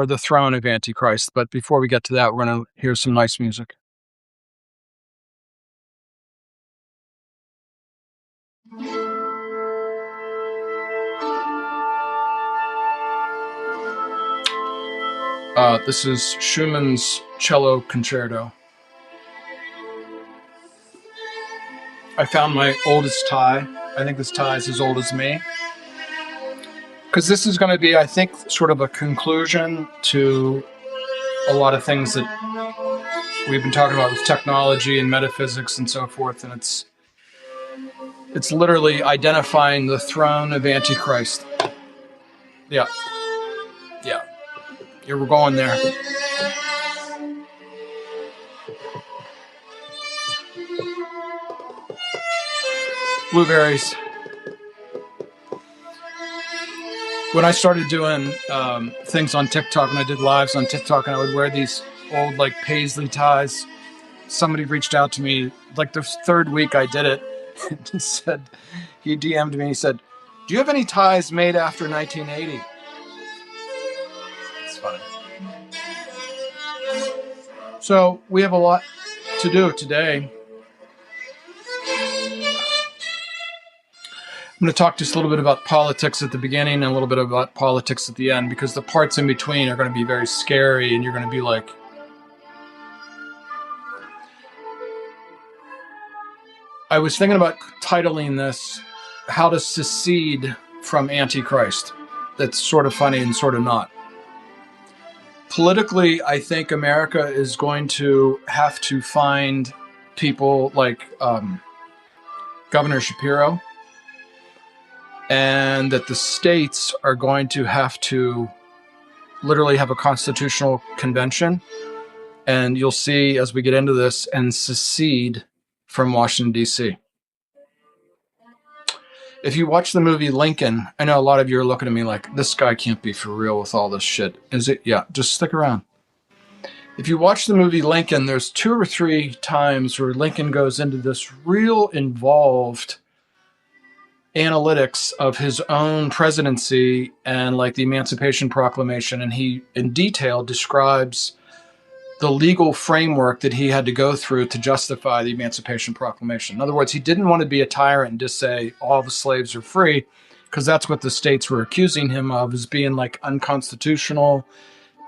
or the throne of AntiChrist. But before we get to that, we're going to hear some nice music. This is Schumann's Cello Concerto. I found my oldest tie. I think this tie is as old as me. Because this is going to be, I think, sort of a conclusion to a lot of things that we've been talking about with technology and metaphysics and so forth. And it's literally identifying the throne of AntiChrist. Yeah. Here we're going there. Blueberries. When I started doing things on TikTok, and I did lives on TikTok, and I would wear these old like paisley ties, somebody reached out to me like the third week I did it and said, he DM'd me, he said, "Do you have any ties made after 1980? It's funny. So we have a lot to do today. I'm going to talk just a little bit about politics at the beginning and a little bit about politics at the end, because the parts in between are going to be very scary, and you're going to be like, I was thinking about titling this, How to Secede from AntiChrist. That's sort of funny and sort of not. Politically, I think America is going to have to find people like Governor Shapiro, and that the states are going to have to literally have a constitutional convention, and you'll see as we get into this, and secede from Washington, D.C. If you watch the movie Lincoln, I know a lot of you are looking at me like, this guy can't be for real with all this shit. Is it? Yeah, just stick around. If you watch the movie Lincoln, there's 2 or 3 times where Lincoln goes into this real involved analytics of his own presidency and like the Emancipation Proclamation, and he in detail describes the legal framework that he had to go through to justify the Emancipation Proclamation. In other words, he didn't want to be a tyrant and just say all the slaves are free, because that's what the states were accusing him of, as being like unconstitutional,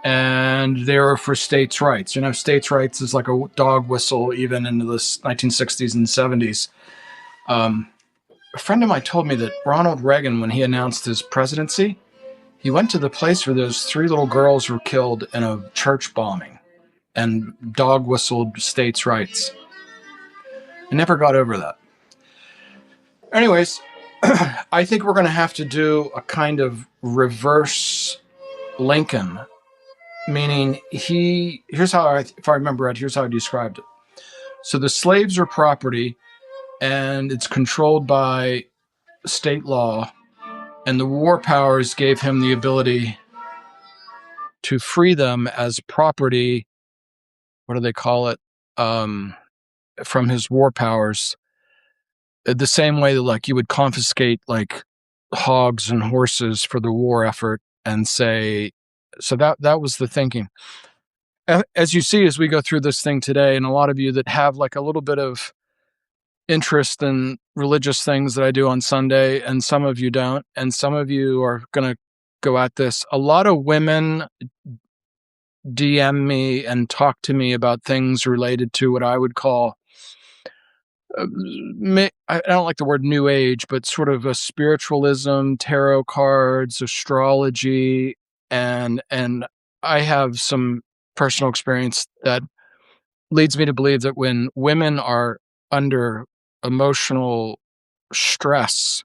and they were for states' rights. You know, states' rights is like a dog whistle even into the 1960s and 70s. A friend of mine told me that Ronald Reagan, when he announced his presidency, he went to the place where those 3 little girls were killed in a church bombing and dog whistled states' rights. I never got over that. Anyways, I think we're going to have to do a kind of reverse Lincoln, meaning here's how if I remember right, here's how I described it. So the slaves are property, and it's controlled by state law, and the war powers gave him the ability to free them as property. What do they call it? From his war powers, the same way that like you would confiscate like hogs and horses for the war effort, and say, so that was the thinking. As you see, as we go through this thing today, and a lot of you that have like a little bit of interest in religious things that I do on Sunday, and some of you don't, and some of you are going to go at this. A lot of women DM me and talk to me about things related to what I would call, I don't like the word new age, but sort of a spiritualism, tarot cards, astrology, and I have some personal experience that leads me to believe that when women are under emotional stress,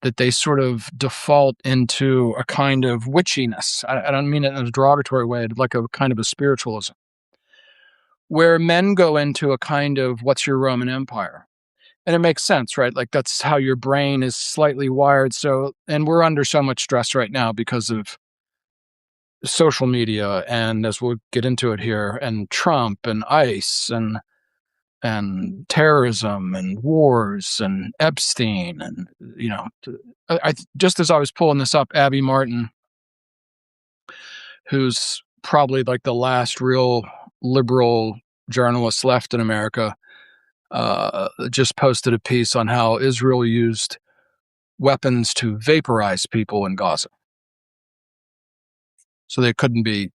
that they sort of default into a kind of witchiness. I don't mean it in a derogatory way, like a kind of a spiritualism, where men go into a kind of, what's your Roman Empire? And it makes sense, right? Like that's how your brain is slightly wired. So, and we're under so much stress right now because of social media, and as we'll get into it here, and Trump and ICE and terrorism and wars and Epstein. And, you know, I just as I was pulling this up, Abby Martin who's probably like the last real liberal journalist left in America, just posted a piece on how Israel used weapons to vaporize people in Gaza. So they couldn't be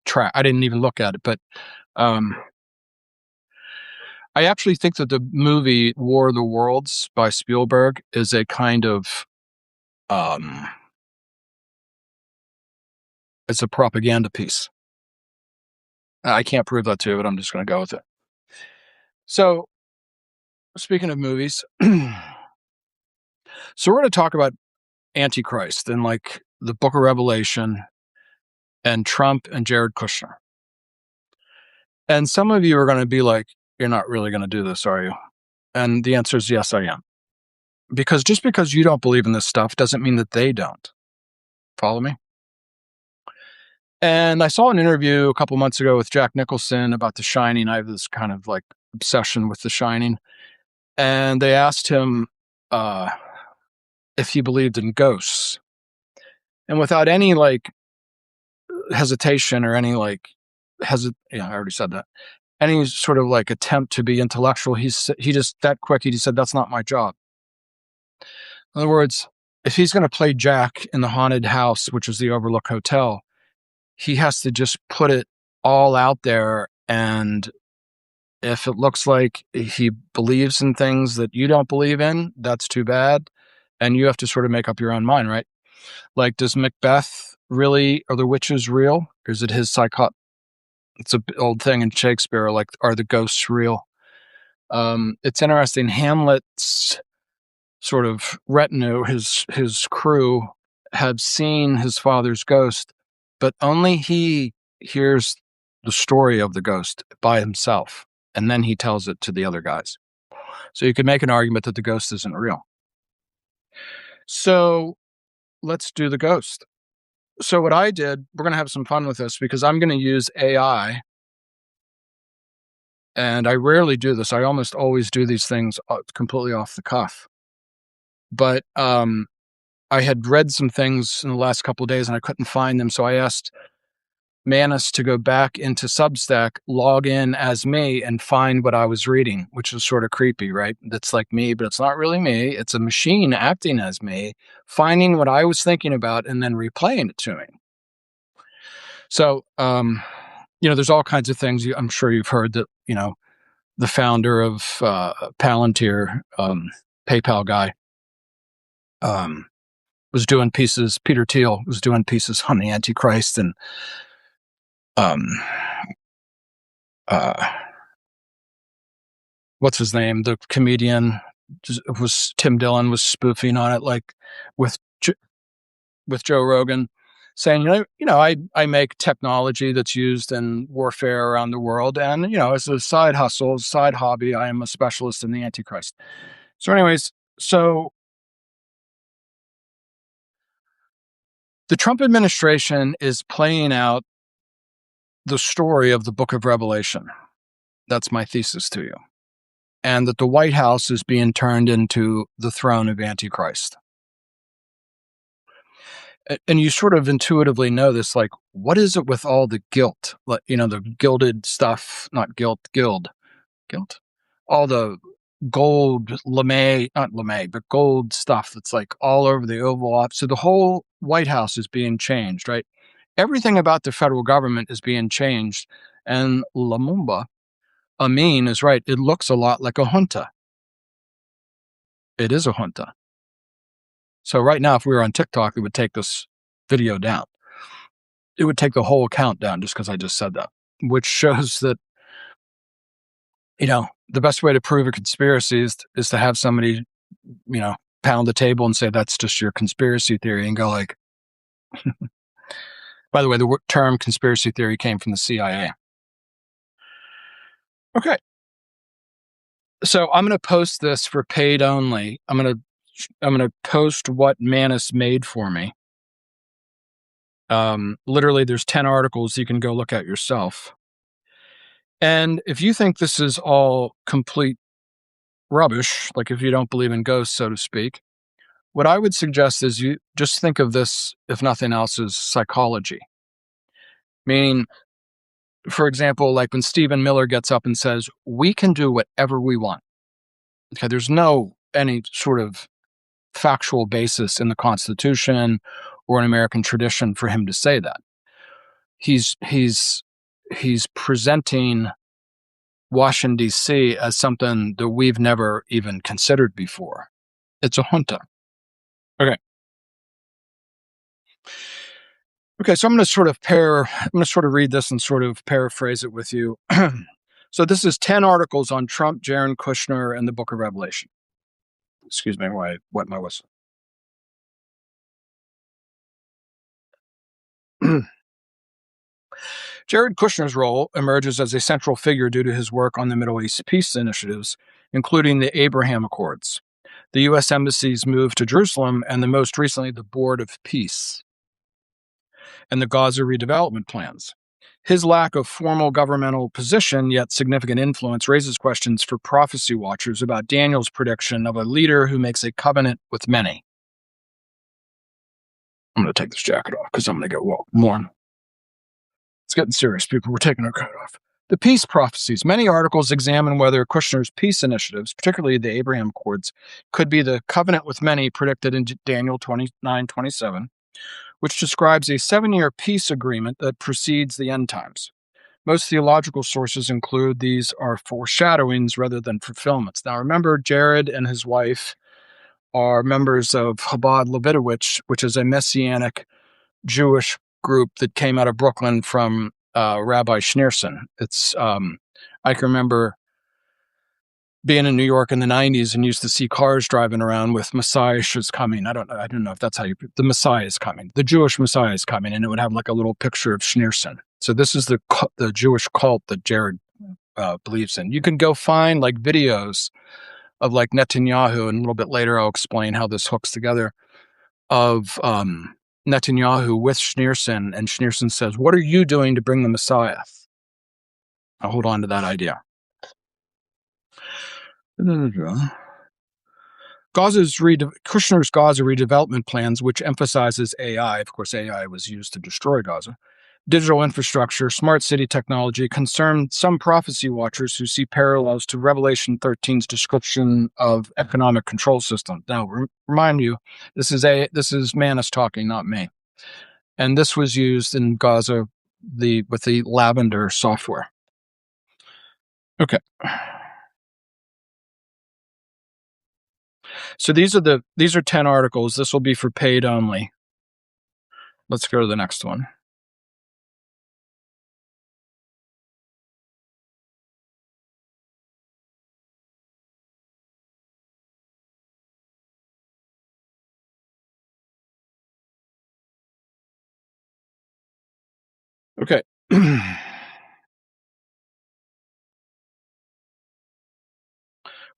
tracked. I didn't even look at it, but I actually think that the movie War of the Worlds by Spielberg is a kind of it's a propaganda piece. I can't prove that to you, but I'm just going to go with it. So, speaking of movies, so we're going to talk about AntiChrist and like the Book of Revelation and Trump and Jared Kushner. And some of you are going to be like, you're not really going to do this, are you? And the answer is yes, I am. Because just because you don't believe in this stuff doesn't mean that they don't. Follow me? And I saw an interview a couple months ago with Jack Nicholson about The Shining. I have this kind of like obsession with The Shining. And they asked him if he believed in ghosts. And without any like hesitation or any like I already said that. Any sort of like attempt to be intellectual, he just that quick, he just said, that's not my job. In other words, if he's going to play Jack in the haunted house, which is the Overlook Hotel, he has to just put it all out there. And if it looks like he believes in things that you don't believe in, that's too bad. And you have to sort of make up your own mind, right? Like, does Macbeth really, are the witches real? Or is it his psycho? It's an old thing in Shakespeare, like, are the ghosts real? It's interesting. Hamlet's sort of retinue, his crew, have seen his father's ghost, but only he hears the story of the ghost by himself, and then he tells it to the other guys. So you could make an argument that the ghost isn't real. So let's do the ghost. So what I did, we're going to have some fun with this because I'm going to use AI. And I rarely do this. I almost always do these things completely off the cuff. But I had read some things in the last couple of days and I couldn't find them. So I asked Manus to go back into Substack, log in as me, and find what I was reading, which is sort of creepy, right? That's like me, but it's not really me. It's a machine acting as me, finding what I was thinking about and then replaying it to me. So, there's all kinds of things. I'm sure you've heard that, the founder of Palantir, PayPal guy, was doing pieces. Peter Thiel was doing pieces on the AntiChrist, and what's his name? The comedian was Tim Dillon was spoofing on it, like with Joe Rogan, saying, I make technology that's used in warfare around the world, and as a side hustle, side hobby, I am a specialist in the AntiChrist. So, anyways, the Trump administration is playing out the story of the Book of Revelation. That's my thesis to you. And that the White House is being turned into the throne of Antichrist. And you sort of intuitively know this, like, what is it with all the guilt? Like, the gilded stuff, not guilt, guild. All the gold not lame, but gold stuff that's like all over the Oval Office. So the whole White House is being changed, right? Everything about the federal government is being changed. And Lumumba, Amin, is right. It looks a lot like a junta. It is a junta. So right now, if we were on TikTok, it would take this video down. It would take the whole account down just because I just said that, which shows that, the best way to prove a conspiracy is to have somebody, pound the table and say, that's just your conspiracy theory, and go like, by the way, the term conspiracy theory came from the CIA. Okay. So I'm going to post this for paid only. I'm going to post what Manus made for me. Literally, there's 10 articles you can go look at yourself. And if you think this is all complete rubbish, like if you don't believe in ghosts, so to speak, what I would suggest is you just think of this, if nothing else, as psychology. Meaning, for example, like when Stephen Miller gets up and says, we can do whatever we want. Okay, there's no any sort of factual basis in the Constitution or in American tradition for him to say that. He's presenting Washington, D.C. as something that we've never even considered before. It's a junta. Okay. Okay, so I'm going to sort of read this and sort of paraphrase it with you. So this is 10 articles on Trump, Jared Kushner, and the Book of Revelation. Excuse me while I wet my whistle. Jared Kushner's role emerges as a central figure due to his work on the Middle East peace initiatives, including the Abraham Accords, the U.S. Embassy's move to Jerusalem, and most recently the Board of Peace, and the Gaza redevelopment plans. His lack of formal governmental position, yet significant influence, raises questions for prophecy watchers about Daniel's prediction of a leader who makes a covenant with many. I'm going to take this jacket off because I'm going to get warm. It's getting serious, people. We're taking our coat off. The peace prophecies. Many articles examine whether Kushner's peace initiatives, particularly the Abraham Accords, could be the covenant with many predicted in Daniel 29:27, which describes a 7-year peace agreement that precedes the end times. Most theological sources include these are foreshadowings rather than fulfillments. Now, remember, Jared and his wife are members of Chabad Lubavitch, which is a Messianic Jewish group that came out of Brooklyn from Rabbi Schneerson. It's I can remember being in New York in the 90s and used to see cars driving around with Messiah is coming. I don't know if that's how the Messiah is coming. The Jewish Messiah is coming, and it would have like a little picture of Schneerson. So this is the Jewish cult that Jared believes in. You can go find like videos of like Netanyahu, and a little bit later I'll explain how this hooks together, of Netanyahu with Schneerson, and Schneerson says, "What are you doing to bring the Messiah?" I'll hold on to that idea. Kushner's Gaza redevelopment plans, which emphasizes AI, of course, AI was used to destroy Gaza, digital infrastructure, smart city technology, concern some prophecy watchers who see parallels to Revelation 13's description of economic control system. Now, remind you, this is Manus talking, not me. And this was used in Gaza with the Lavender software. Okay. So these are 10 articles. This will be for paid only. Let's go to the next one. Okay.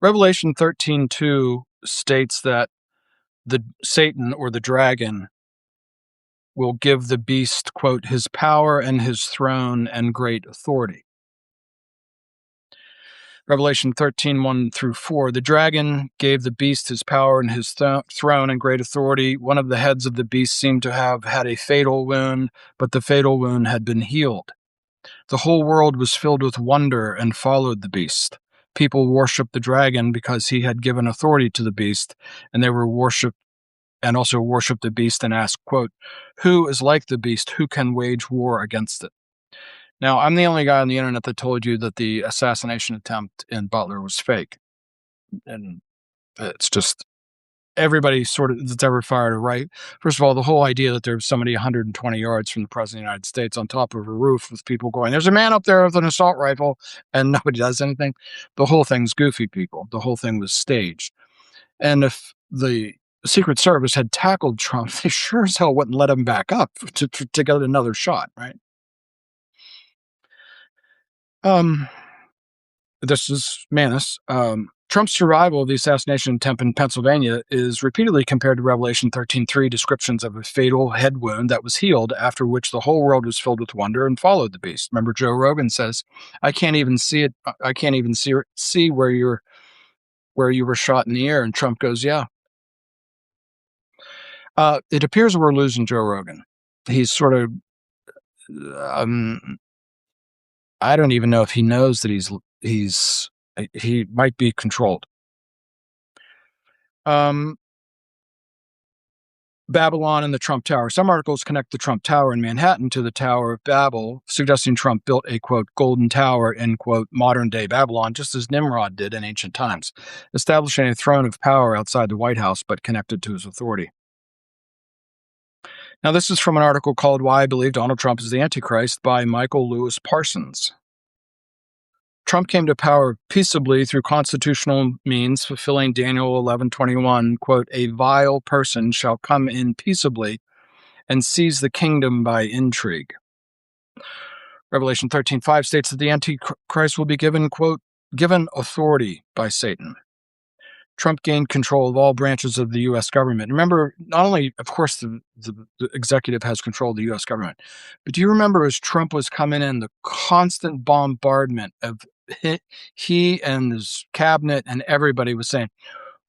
Revelation 13:2 states that the Satan or the dragon will give the beast, quote, his power and his throne and great authority. Revelation 13:1-4, the dragon gave the beast his power and his throne and great authority. One of the heads of the beast seemed to have had a fatal wound, but the fatal wound had been healed. The whole world was filled with wonder and followed the beast. People worshiped the dragon because he had given authority to the beast, and they were worshipped and also worshiped the beast and asked, quote, who is like the beast? Who can wage war against it? Now, I'm the only guy on the internet that told you that the assassination attempt in Butler was fake. And it's just everybody sort of that's ever fired a right. First of all, the whole idea that there's somebody 120 yards from the president of the United States on top of a roof with people going, there's a man up there with an assault rifle, and nobody does anything. The whole thing's goofy, people. The whole thing was staged. And if the Secret Service had tackled Trump, they sure as hell wouldn't let him back up to get another shot, right? This is Manus. Trump's survival of the assassination attempt in Pennsylvania is repeatedly compared to Revelation 13:3 descriptions of a fatal head wound that was healed, after which the whole world was filled with wonder and followed the beast. Remember, Joe Rogan says, "I can't even see it. I can't even see where you were shot in the air." And Trump goes, "Yeah." It appears we're losing Joe Rogan. He's sort of I don't even know if he knows that he might be controlled. Babylon and the Trump Tower. Some articles connect the Trump Tower in Manhattan to the Tower of Babel, suggesting Trump built a, quote, golden tower in, quote, modern-day Babylon, just as Nimrod did in ancient times, establishing a throne of power outside the White House, but connected to his authority. Now, this is from an article called Why I Believe Donald Trump is the Antichrist by Michael Lewis Parsons. Trump came to power peaceably through constitutional means, fulfilling Daniel 11:21, quote, a vile person shall come in peaceably and seize the kingdom by intrigue. Revelation 13:5 states that the Antichrist will be given, quote, given authority by Satan. Trump gained control of all branches of the U.S. government. Remember, not only, of course, the executive has control of the U.S. government, but do you remember as Trump was coming in, the constant bombardment of he and his cabinet and everybody was saying,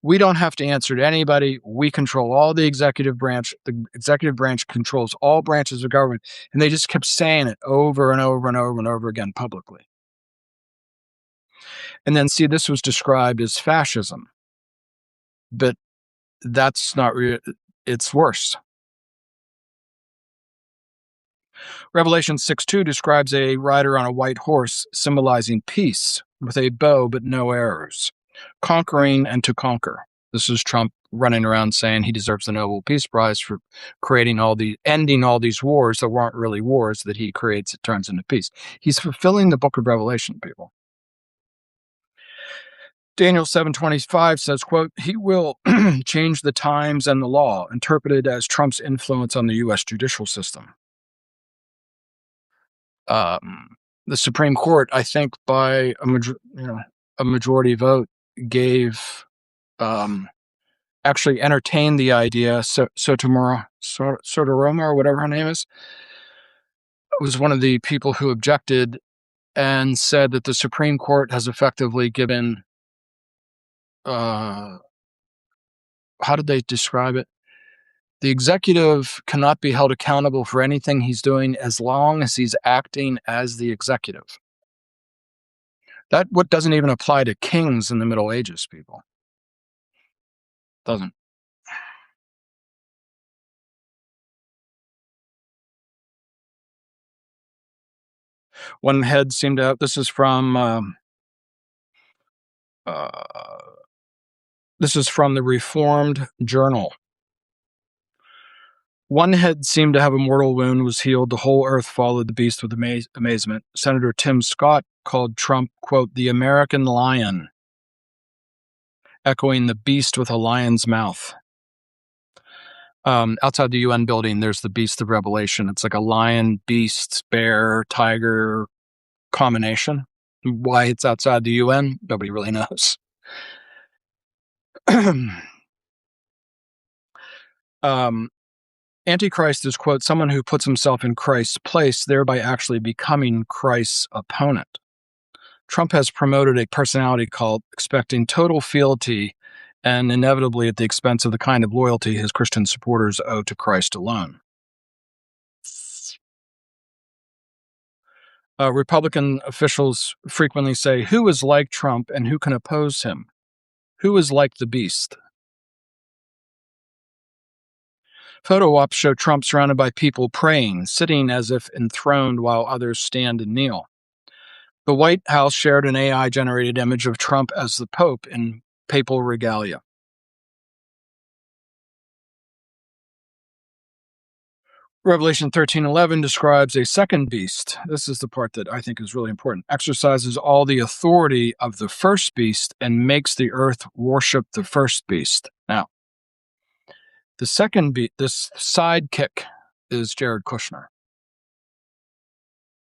we don't have to answer to anybody. We control all the executive branch. The executive branch controls all branches of government. And they just kept saying it over and over and over and over again publicly. And then, see, this was described as fascism. But that's not real. It's worse. Revelation 6:2 describes a rider on a white horse, symbolizing peace, with a bow but no arrows, conquering and to conquer. This is Trump running around saying he deserves the Nobel Peace Prize for ending all these wars that weren't really wars that he creates, it turns into peace. He's fulfilling the book of Revelation, people. Daniel 7:25 says, quote, he will change the times and the law, interpreted as Trump's influence on the U.S. judicial system. The Supreme Court, I think by a majority vote, actually entertained the idea. Sotomayor, or whatever her name is, was one of the people who objected and said that the Supreme Court has effectively given, how did they describe it? The executive cannot be held accountable for anything he's doing as long as he's acting as the executive. That what doesn't even apply to kings in the Middle Ages, people. Doesn't. One head seemed to have, this is from the Reformed Journal. One head seemed to have a mortal wound, was healed. The whole earth followed the beast with amazement. Senator Tim Scott called Trump, quote, the American lion, echoing the beast with a lion's mouth. Outside the UN building, there's the beast of Revelation. It's like a lion, beast, bear, tiger combination. Why it's outside the UN, nobody really knows. Antichrist is, quote, someone who puts himself in Christ's place, thereby actually becoming Christ's opponent. Trump has promoted a personality cult expecting total fealty and inevitably at the expense of the kind of loyalty his Christian supporters owe to Christ alone. Republican officials frequently say, who is like Trump and who can oppose him? Who is like the beast? Photo ops show Trump surrounded by people praying, sitting as if enthroned while others stand and kneel. The White House shared an AI-generated image of Trump as the Pope in papal regalia. Revelation 13:11 describes a second beast. This is the part that I think is really important. Exercises all the authority of the first beast and makes the earth worship the first beast. Now, the second beast, this sidekick, is Jared Kushner.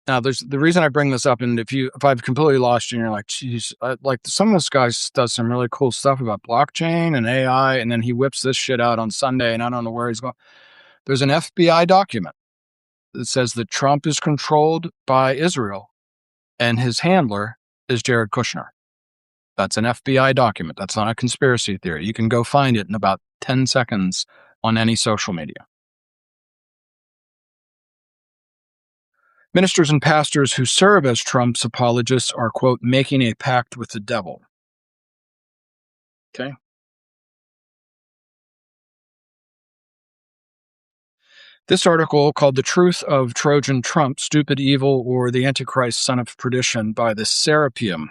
Now, there's the reason I bring this up, and if I've completely lost you, and you're like, geez, like some of this guy does some really cool stuff about blockchain and AI, and then he whips this shit out on Sunday, and I don't know where he's going. There's an FBI document that says that Trump is controlled by Israel, and his handler is Jared Kushner. That's an FBI document. That's not a conspiracy theory. You can go find it in about 10 seconds on any social media. Ministers and pastors who serve as Trump's apologists are, quote, making a pact with the devil. Okay. This article, called The Truth of Trojan Trump, Stupid Evil, or the Antichrist, Son of Perdition, by the Serapeum.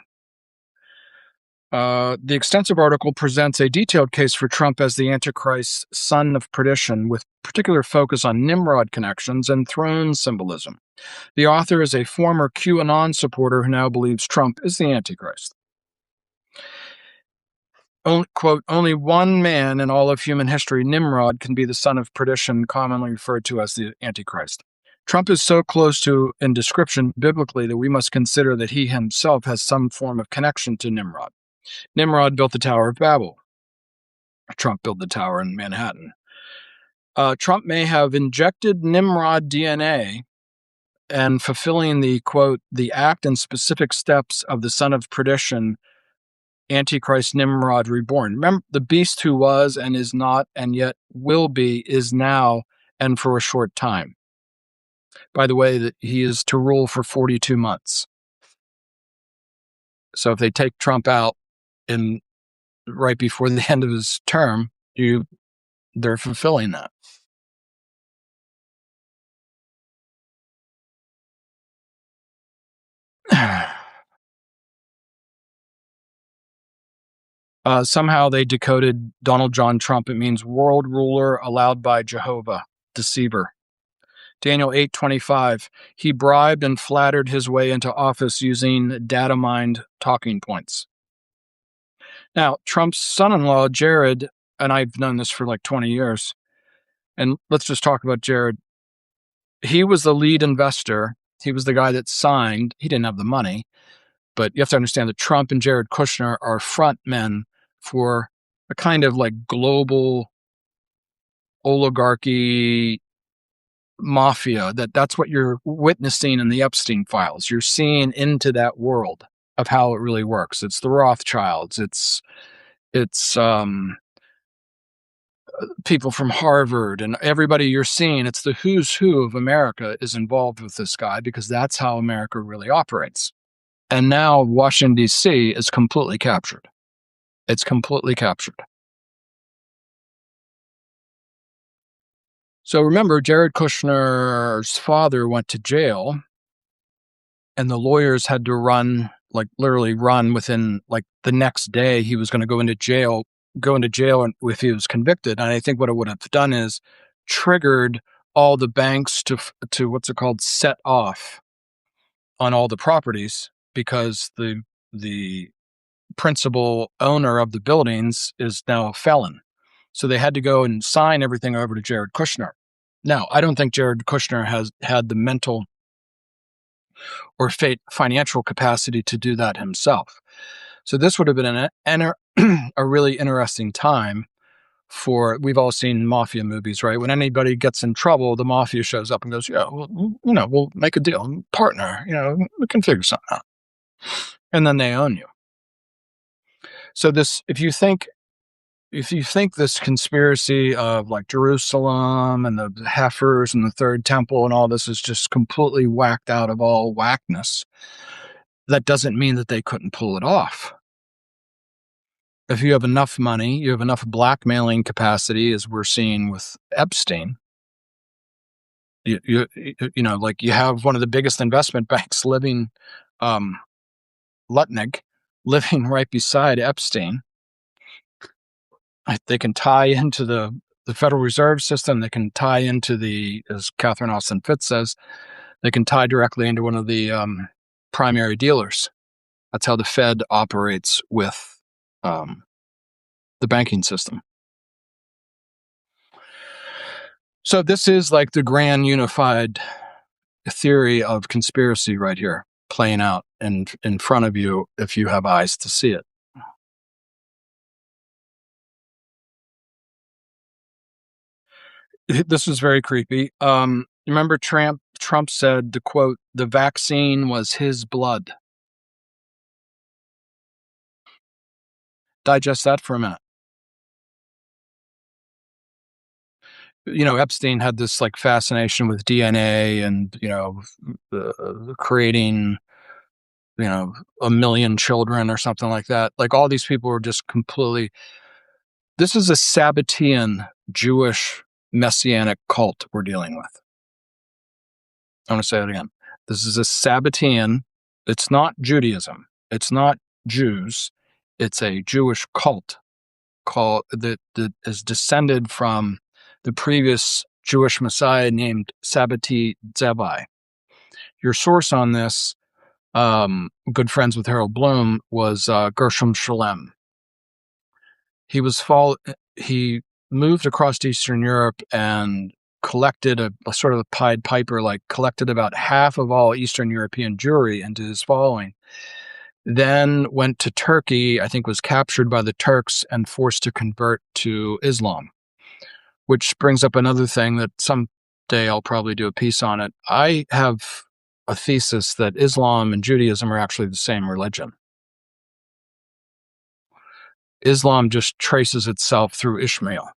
The extensive article presents a detailed case for Trump as the Antichrist, Son of Perdition, with particular focus on Nimrod connections and throne symbolism. The author is a former QAnon supporter who now believes Trump is the Antichrist. Quote, only one man in all of human history, Nimrod, can be the son of perdition, commonly referred to as the Antichrist. Trump is so close to in description biblically that we must consider that he himself has some form of connection to Nimrod. Nimrod built the Tower of Babel. Trump built the tower in Manhattan. Trump may have injected Nimrod DNA and fulfilling the, quote, the act and specific steps of the son of perdition, Antichrist Nimrod reborn. Remember, the beast who was and is not and yet will be is now and for a short time. By the way, that he is to rule for 42 months. So if they take Trump out in right before the end of his term, they're fulfilling that. Somehow they decoded Donald John Trump. It means world ruler allowed by Jehovah, deceiver. Daniel 8:25, he bribed and flattered his way into office using data mined talking points. Now, Trump's son-in-law, Jared, and I've known this for like 20 years, and let's just talk about Jared. He was the lead investor. He was the guy that signed. He didn't have the money, but you have to understand that Trump and Jared Kushner are front men for a kind of like global oligarchy mafia. That's what you're witnessing in the Epstein files. You're seeing into that world of how it really works. It's the Rothschilds. It's people from Harvard and everybody you're seeing. It's the who's who of America is involved with this guy because that's how America really operates. And now Washington, D.C. is completely captured. It's completely captured. So remember, Jared Kushner's father went to jail, and the lawyers had to run, like literally run within like the next day. He was going to go into jail and if he was convicted. And I think what it would have done is triggered all the banks to what's it called, set off on all the properties because the principal owner of the buildings is now a felon. So they had to go and sign everything over to Jared Kushner. Now, I don't think Jared Kushner has had the mental or financial capacity to do that himself. So this would have been a really interesting time for, we've all seen mafia movies, right? When anybody gets in trouble, the mafia shows up and goes, yeah, well, we'll make a deal, partner, we can figure something out. And then they own you. So this, if you think this conspiracy of like Jerusalem and the heifers and the third temple and all this is just completely whacked out of all whackness, that doesn't mean that they couldn't pull it off. If you have enough money, you have enough blackmailing capacity, as we're seeing with Epstein. You like you have one of the biggest investment banks living, Lutnick, living right beside Epstein. They can tie into the Federal Reserve System. They can tie into as Catherine Austin Fitts says, they can tie directly into one of the primary dealers. That's how the Fed operates with the banking system. So this is like the grand unified theory of conspiracy right here, playing out in front of you if you have eyes to see it. This is very creepy. Remember Trump said, the quote, the vaccine was his blood. Digest that for a minute. Epstein had this like fascination with DNA and, creating, a million children or something like that. Like all these people were just completely, this is a Sabbatean Jewish messianic cult we're dealing with. I want to say it again. This is a Sabbatean. It's not Judaism. It's not Jews. It's a Jewish cult that is descended from the previous Jewish Messiah named Sabbati Zebai. Your source on this, good friends with Harold Bloom, was Gershom Shalem. He moved across Eastern Europe and collected a sort of a Pied Piper, like collected about half of all Eastern European Jewry into his following. Then went to Turkey, I think was captured by the Turks and forced to convert to Islam, which brings up another thing that someday I'll probably do a piece on it. I have a thesis that Islam and Judaism are actually the same religion. Islam just traces itself through Ishmael.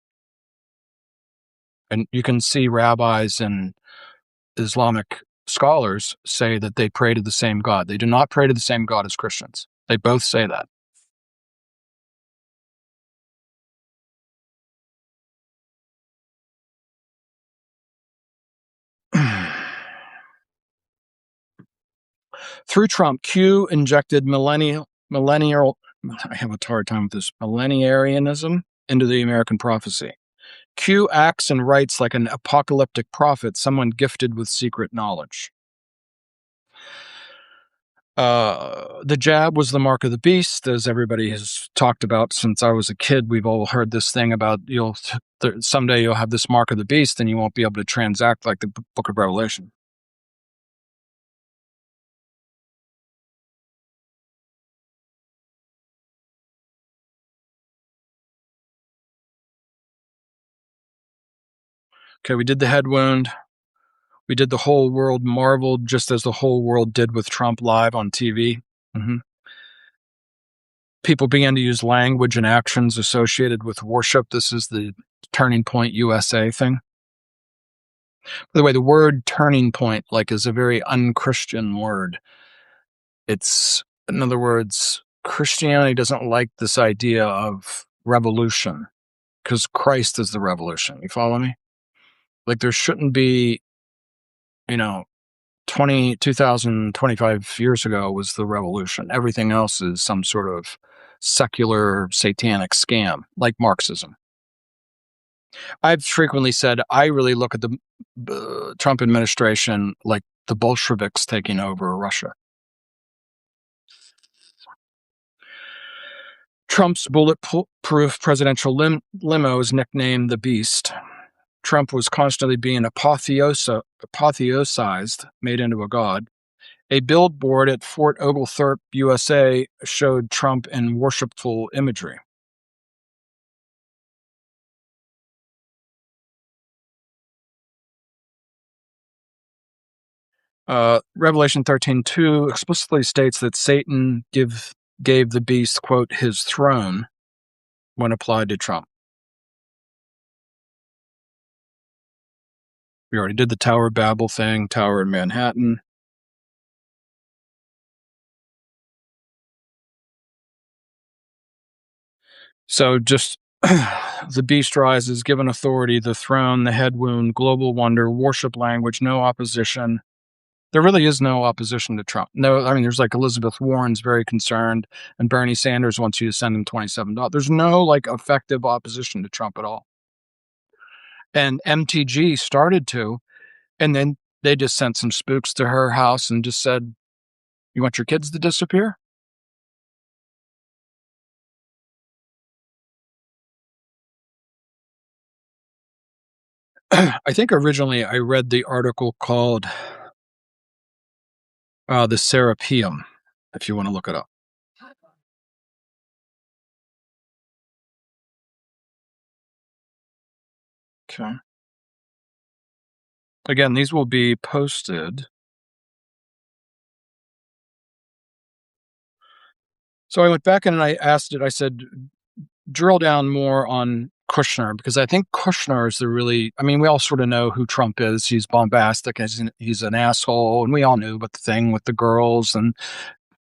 And you can see rabbis and Islamic scholars say that they pray to the same God. They do not pray to the same God as Christians. They both say that. Through Trump, Q injected millennial, I have a hard time with this, millenarianism into the American prophecy. Q acts and writes like an apocalyptic prophet, someone gifted with secret knowledge. The jab was the mark of the beast, as everybody has talked about since I was a kid. We've all heard this thing about someday you'll have this mark of the beast and you won't be able to transact like the book of Revelation. Okay, we did the head wound. We did the whole world marveled, just as the whole world did with Trump live on TV. Mm-hmm. People began to use language and actions associated with worship. This is the Turning Point USA thing. By the way, the word turning point is a very unchristian word. It's, in other words, Christianity doesn't like this idea of revolution because Christ is the revolution. You follow me? Like there shouldn't be, 2,025 years ago was the revolution. Everything else is some sort of secular satanic scam like Marxism. I've frequently said I really look at the Trump administration like the Bolsheviks taking over Russia. Trump's bulletproof presidential limo is nicknamed the Beast. Trump was constantly being apotheosized, made into a god. A billboard at Fort Oglethorpe, USA, showed Trump in worshipful imagery. Revelation 13:2 explicitly states that Satan gave the beast, quote, his throne when applied to Trump. We already did the Tower of Babel thing, Tower in Manhattan. So just the beast rises, given authority, the throne, the head wound, global wonder, worship language, no opposition. There really is no opposition to Trump. No, I mean, there's like Elizabeth Warren's very concerned, and Bernie Sanders wants you to send him $27. There's no effective opposition to Trump at all. And MTG started to, and then they just sent some spooks to her house and just said, "You want your kids to disappear?" I think originally I read the article called "The Serapeum," if you want to look it up. Okay. Again, these will be posted. So I went back and I asked it, I said, drill down more on Kushner, because I think Kushner is we all sort of know who Trump is. He's bombastic, he's an asshole, and we all knew about the thing with the girls and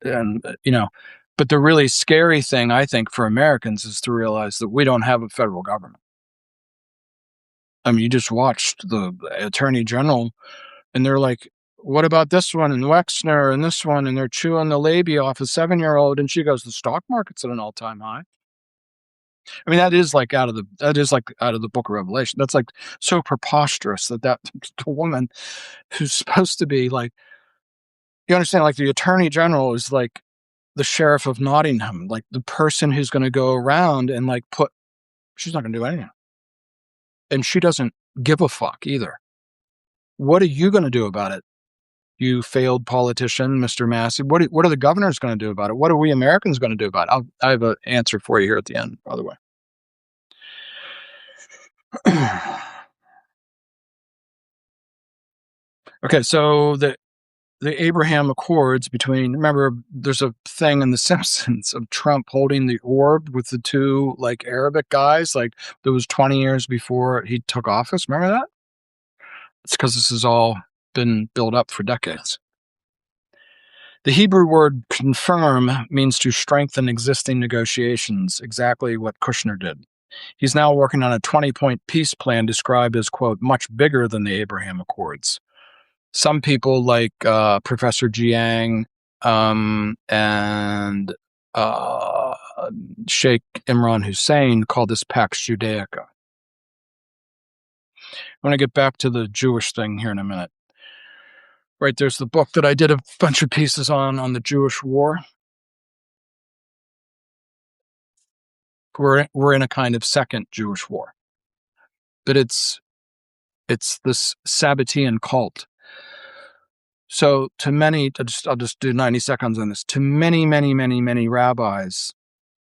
but the really scary thing, I think, for Americans is to realize that we don't have a federal government. I mean, you just watched the attorney general, and they're like, what about this one and Wexner and this one? And they're chewing the labia off a 7-year-old. And she goes, the stock market's at an all-time high. I mean, that is like out of the book of Revelation. That's like so preposterous that the woman who's supposed to be like, you understand, like the attorney general is like the sheriff of Nottingham, like the person who's going to go around and like she's not going to do anything. And she doesn't give a fuck either. What are you going to do about it? You failed politician, Mr. Massey. What are the governors going to do about it? What are we Americans going to do about it? I have an answer for you here at the end, by the way. Okay, so the Abraham Accords remember, there's a thing in The Simpsons of Trump holding the orb with the two like Arabic guys, like that was 20 years before he took office. Remember that? It's because this has all been built up for decades. The Hebrew word confirm means to strengthen existing negotiations, exactly what Kushner did. He's now working on a 20-point peace plan described as, quote, much bigger than the Abraham Accords. Some people like Professor Jiang and Sheikh Imran Hussein call this Pax Judaica. I want to get back to the Jewish thing here in a minute. Right, there's the book that I did a bunch of pieces on the Jewish war. We're in a kind of second Jewish war. But it's this Sabbatean cult. So to many, I'll just do 90 seconds on this. To many, many, many, many rabbis,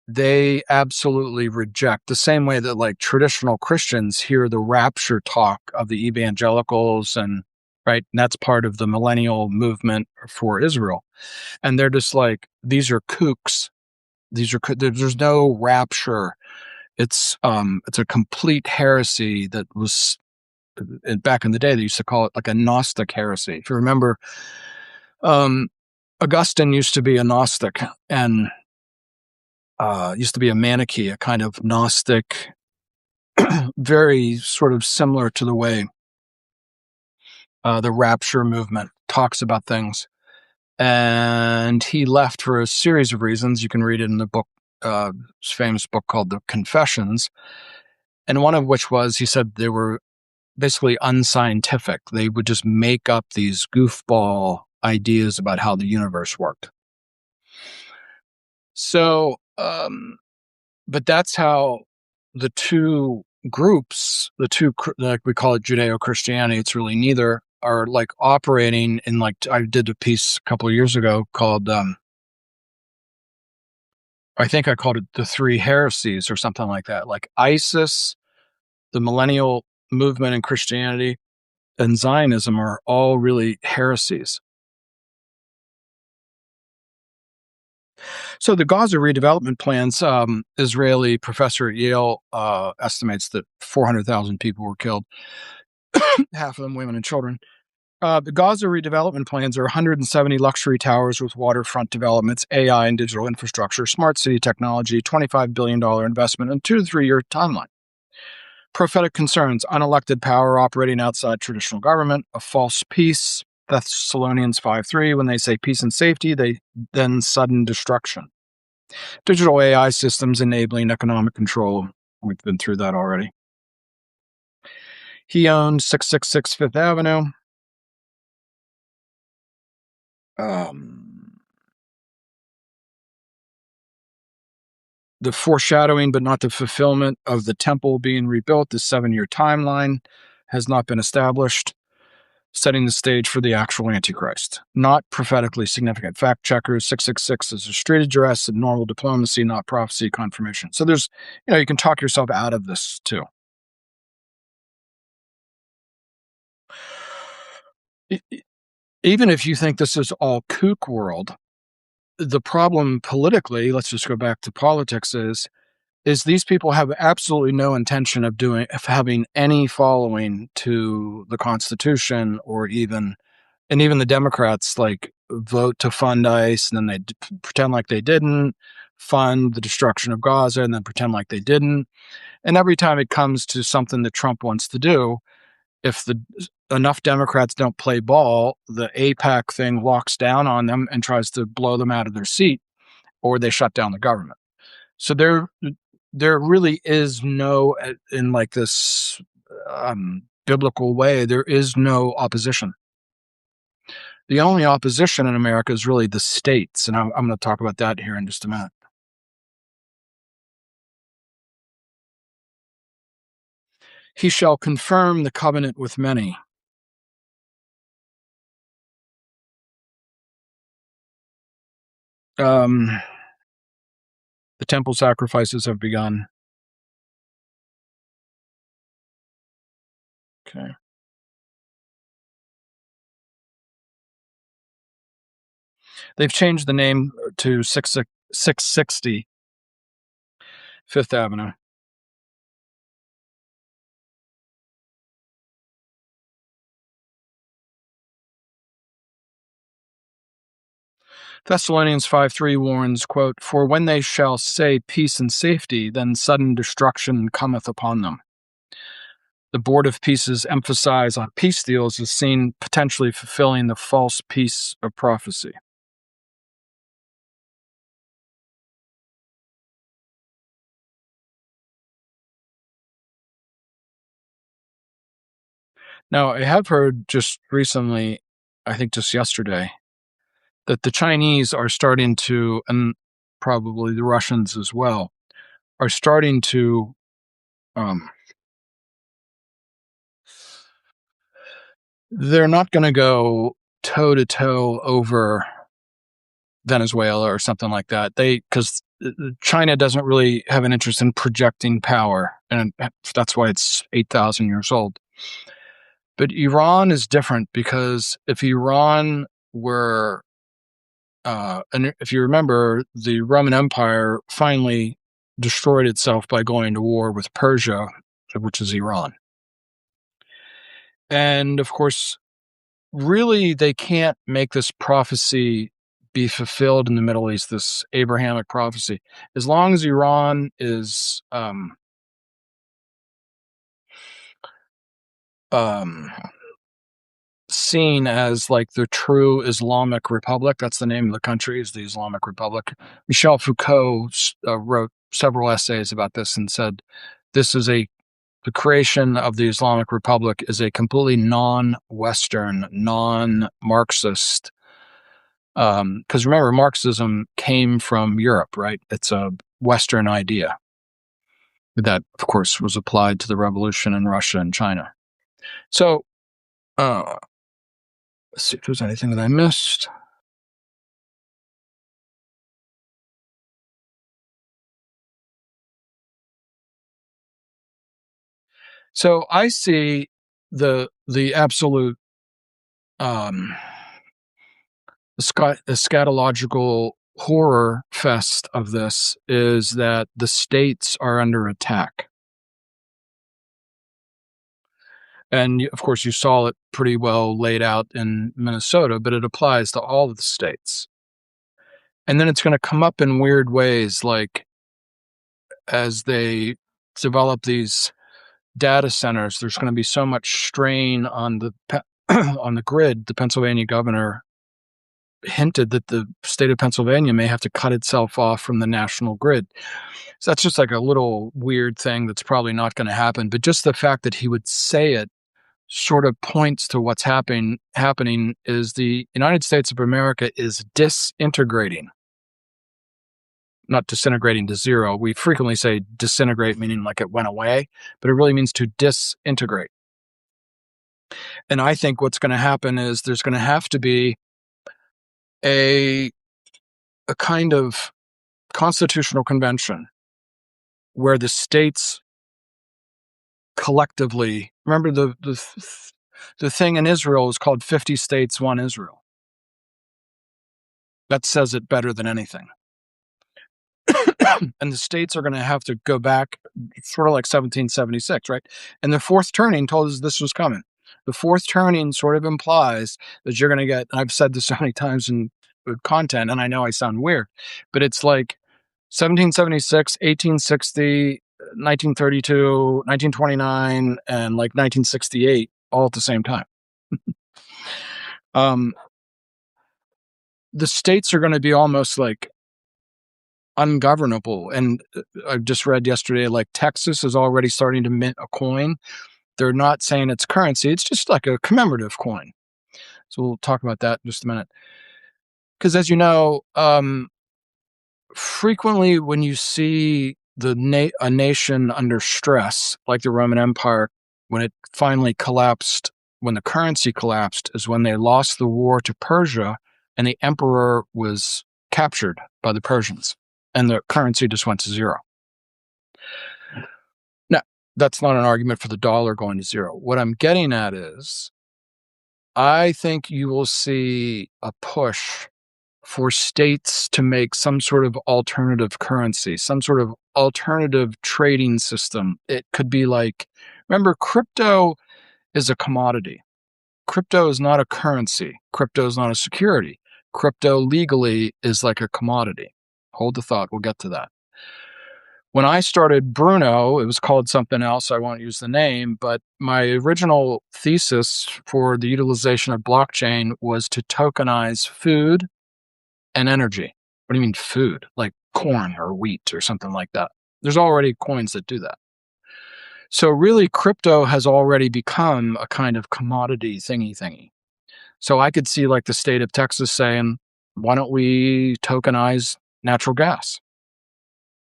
they absolutely reject, the same way that like traditional Christians hear the rapture talk of the evangelicals and right, and that's part of the millennial movement for Israel. And they're just like, these are kooks. There's no rapture. It's a complete heresy that was, back in the day, they used to call it like a Gnostic heresy. If you remember, Augustine used to be a Gnostic and used to be a Manichae, a kind of Gnostic, very sort of similar to the way the rapture movement talks about things. And he left for a series of reasons. You can read it in the book, his famous book called The Confessions. And one of which was, he said they were basically unscientific. They would just make up these goofball ideas about how the universe worked. So, but that's how the two groups, like we call it Judeo-Christianity, it's really neither, are like operating in, like, I did a piece a couple of years ago called, I think I called it the three heresies or something like that. Like ISIS, the millennial movement in Christianity, and Zionism are all really heresies. So the Gaza redevelopment plans, Israeli professor at Yale estimates that 400,000 people were killed, half of them women and children. The Gaza redevelopment plans are 170 luxury towers with waterfront developments, AI and digital infrastructure, smart city technology, $25 billion investment, and 2 to 3 year timeline. Prophetic concerns, unelected power operating outside traditional government, a false peace, Thessalonians 5:3, when they say peace and safety, they then sudden destruction. Digital AI systems enabling economic control. We've been through that already. He owned 666 Fifth Avenue. The foreshadowing, but not the fulfillment of the temple being rebuilt, the 7-year timeline has not been established, setting the stage for the actual Antichrist. Not prophetically significant. Fact checkers, 666 is a street address and normal diplomacy, not prophecy confirmation. So there's, you can talk yourself out of this too. Even if you think this is all kook world, the problem politically, let's just go back to politics, is is these people have absolutely no intention of having any following to the Constitution, or even the Democrats like vote to fund ICE, and then they pretend like they didn't fund the destruction of Gaza, and then pretend like they didn't. And every time it comes to something that Trump wants to do, if enough Democrats don't play ball, the AIPAC thing walks down on them and tries to blow them out of their seat, or they shut down the government. So there really is no, in like this biblical way, there is no opposition. The only opposition in America is really the states, and I'm going to talk about that here in just a minute. He shall confirm the covenant with many. The temple sacrifices have begun. Okay. They've changed the name to 660 Fifth Avenue. Thessalonians 5:3 warns, quote, "For when they shall say peace and safety, then sudden destruction cometh upon them." The Board of Peace's emphasis on peace deals is seen potentially fulfilling the false peace of prophecy. Now, I have heard just recently, I think just yesterday, that the Chinese are starting to, and probably the Russians as well, are starting to they're not going to go toe to toe over Venezuela or something like that. Because China doesn't really have an interest in projecting power, and that's why it's 8,000 years old. But Iran is different, because if Iran were, and if you remember, the Roman Empire finally destroyed itself by going to war with Persia, which is Iran. And of course, really, they can't make this prophecy be fulfilled in the Middle East, this Abrahamic prophecy, as long as Iran is seen as like the true Islamic Republic. That's the name of the country, is the Islamic Republic. Michel Foucault wrote several essays about this and said this is the creation of the Islamic Republic is a completely non-Western, non-Marxist. Because remember, Marxism came from Europe, right? It's a Western idea that, of course, was applied to the revolution in Russia and China. So, let's see if there's anything that I missed. So I see the absolute eschatological horror fest of this is that the states are under attack. And of course, you saw it pretty well laid out in Minnesota, but it applies to all of the states. And then it's going to come up in weird ways, like as they develop these data centers, there's going to be so much strain on the on the grid. The Pennsylvania governor hinted that the state of Pennsylvania may have to cut itself off from the national grid. So that's just like a little weird thing that's probably not going to happen. But just the fact that he would say it sort of points to what's happening is the United States of America is disintegrating. Not disintegrating to zero. We frequently say disintegrate, meaning like it went away, but it really means to disintegrate. And I think what's going to happen is there's going to have to be a kind of constitutional convention where the states collectively, remember the thing in Israel is called 50 States, One Israel. That says it better than anything. And the states are going to have to go back sort of like 1776, right? And the fourth turning told us this was coming. The fourth turning sort of implies that you're going to get, I've said this so many times in content, and I know I sound weird, but it's like 1776, 1860, 1932, 1929, and like 1968 all at the same time. The states are going to be almost like ungovernable. And I just read yesterday, like Texas is already starting to mint a coin. They're not saying it's currency. It's just like a commemorative coin. So we'll talk about that in just a minute. Because as you know, frequently when you see a nation under stress, like the Roman Empire, when it finally collapsed, when the currency collapsed, is when they lost the war to Persia and the emperor was captured by the Persians and the currency just went to zero. Now, that's not an argument for the dollar going to zero. What I'm getting at is I think you will see a push for states to make some sort of alternative currency, some sort of alternative trading system. It could be like, remember, crypto is a commodity. Crypto is not a currency. Crypto is not a security. Crypto legally is like a commodity. Hold the thought. We'll get to that. When I started Bruno, it was called something else. I won't use the name, but my original thesis for the utilization of blockchain was to tokenize food and energy. What do you mean food? Like corn or wheat or something like that. There's already coins that do that. So really, crypto has already become a kind of commodity thingy. So I could see like the state of Texas saying, why don't we tokenize natural gas?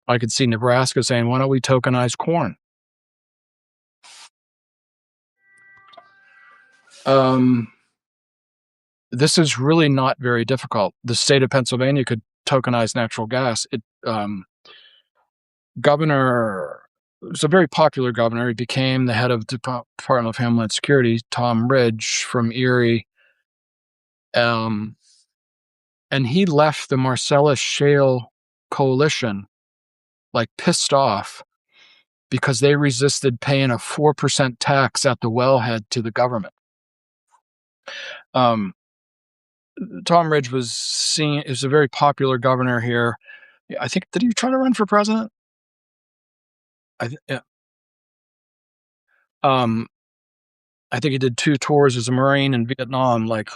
I could see Nebraska saying, why don't we tokenize corn? This is really not very difficult. The state of Pennsylvania could tokenize natural gas. Governor was a very popular governor. He became the head of the Department of Homeland Security, Tom Ridge from Erie. And he left the Marcellus Shale Coalition like pissed off because they resisted paying a 4% tax at the wellhead to the government. Tom Ridge was seen as a very popular governor here. I think, did he try to run for president? Yeah. I think he did 2 tours as a Marine in Vietnam. Like